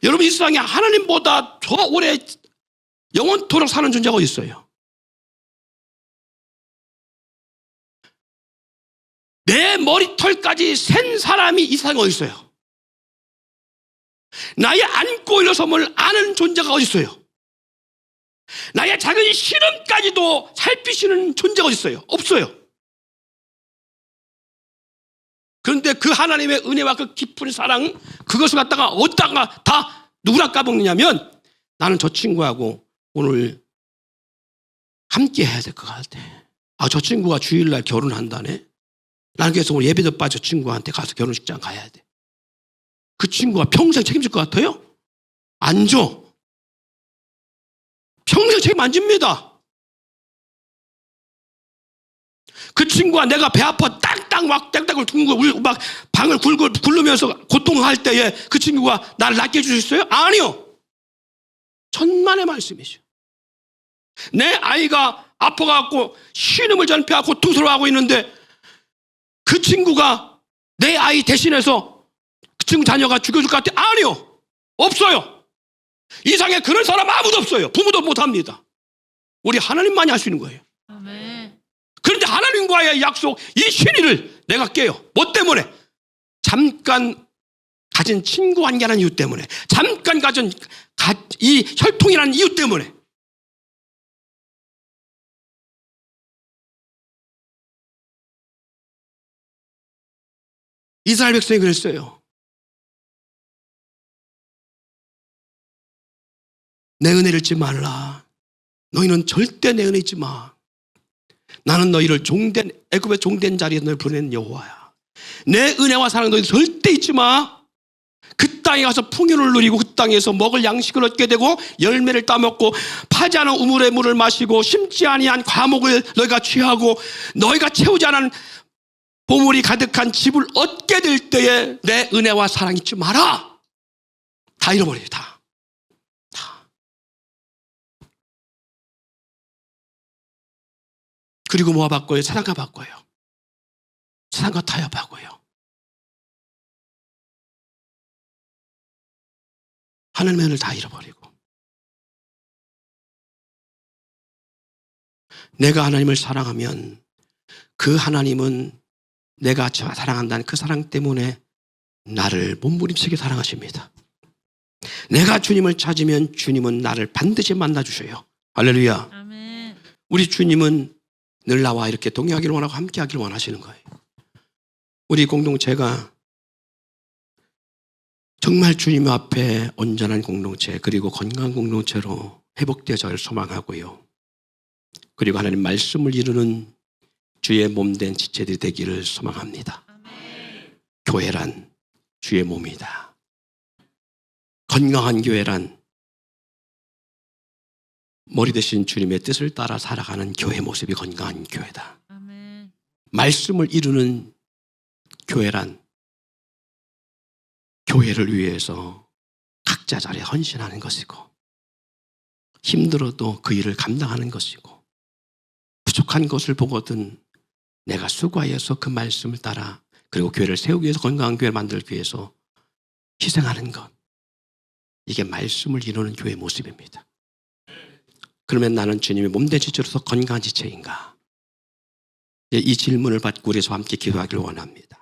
[SPEAKER 3] 여러분, 이 세상에 하나님보다 더 오래 영원토록 사는 존재가 어디 있어요? 내 머리털까지 센 사람이 이 세상에 어디 있어요? 나의 안고 일어섬을 아는 존재가 어디 있어요? 나의 작은 시름까지도 살피시는 존재가 어디 있어요? 없어요. 그런데 그 하나님의 은혜와 그 깊은 사랑, 그것을 갖다가 어디다가 다 누구랑 까먹느냐면, 나는 저 친구하고 오늘 함께 해야 될 것 같아. 아, 저 친구가 주일날 결혼한다네. 나는 그래서 오늘 예배도 빠져 친구한테 가서 결혼식장 가야 돼. 그 친구가 평생 책임질 것 같아요? 안 줘. 평생 책임 안 집니다. 그 친구가 내가 배 아파 땅땅 막 땡땅을 둥고 막 방을 굴르면서 고통할 때에 그 친구가 나를 낫게 해줄 수 있어요? 아니요. 천만의 말씀이죠. 내 아이가 아파갖고 신음을 전폐하고 고통스러워하고 있는데 그 친구가 내 아이 대신해서 그 친구 자녀가 죽여줄 것 같아? 아니요. 없어요. 이 세상에 그런 사람 아무도 없어요. 부모도 못합니다. 우리 하나님만이 할 수 있는 거예요.
[SPEAKER 7] 아멘.
[SPEAKER 3] 그런데 하나님과의 약속, 이 신의를 내가 깨요. 뭐 때문에? 잠깐 가진 친구 관계라는 이유 때문에, 잠깐 가진 이 혈통이라는 이유 때문에. 이스라엘 백성이 그랬어요. 내 은혜를 잊지 말라. 너희는 절대 내 은혜 잊지 마. 나는 너희를 애굽의 종된 자리에 너를 보낸 여호와야. 내 은혜와 사랑 너희 절대 잊지 마. 그 땅에 가서 풍요를 누리고 그 땅에서 먹을 양식을 얻게 되고 열매를 따먹고 파지 않은 우물의 물을 마시고 심지 아니한 과목을 너희가 취하고 너희가 채우지 않은 보물이 가득한 집을 얻게 될 때에 내 은혜와 사랑 잊지 마라. 다 잃어버려요. 다. 그리고 뭐가 바꿔요? 세상과 바꿔요. 세상과 타협하고요. 하늘의 은혜를 다 잃어버리고. 내가 하나님을 사랑하면 그 하나님은 내가 사랑한다는 그 사랑 때문에 나를 몸부림치게 사랑하십니다. 내가 주님을 찾으면 주님은 나를 반드시 만나주셔요. 할렐루야.
[SPEAKER 7] 아멘.
[SPEAKER 3] 우리 주님은 늘 나와 이렇게 동행하기를 원하고 함께하기를 원하시는 거예요. 우리 공동체가 정말 주님 앞에 온전한 공동체, 그리고 건강한 공동체로 회복되어질 소망하고요. 그리고 하나님 말씀을 이루는 주의 몸된 지체들이 되기를 소망합니다. 교회란 주의 몸이다. 건강한 교회란 머리 대신 주님의 뜻을 따라 살아가는 교회 모습이 건강한 교회다.
[SPEAKER 7] 아멘.
[SPEAKER 3] 말씀을 이루는 교회란 교회를 위해서 각자 자리에 헌신하는 것이고, 힘들어도 그 일을 감당하는 것이고, 부족한 것을 보거든 내가 수고하여서 그 말씀을 따라 그리고 교회를 세우기 위해서, 건강한 교회를 만들기 위해서 희생하는 것, 이게 말씀을 이루는 교회의 모습입니다. 그러면 나는 주님의 몸된 지체로서 건강한 지체인가? 이 질문을 받고 우리에서 함께 기도하기를 원합니다.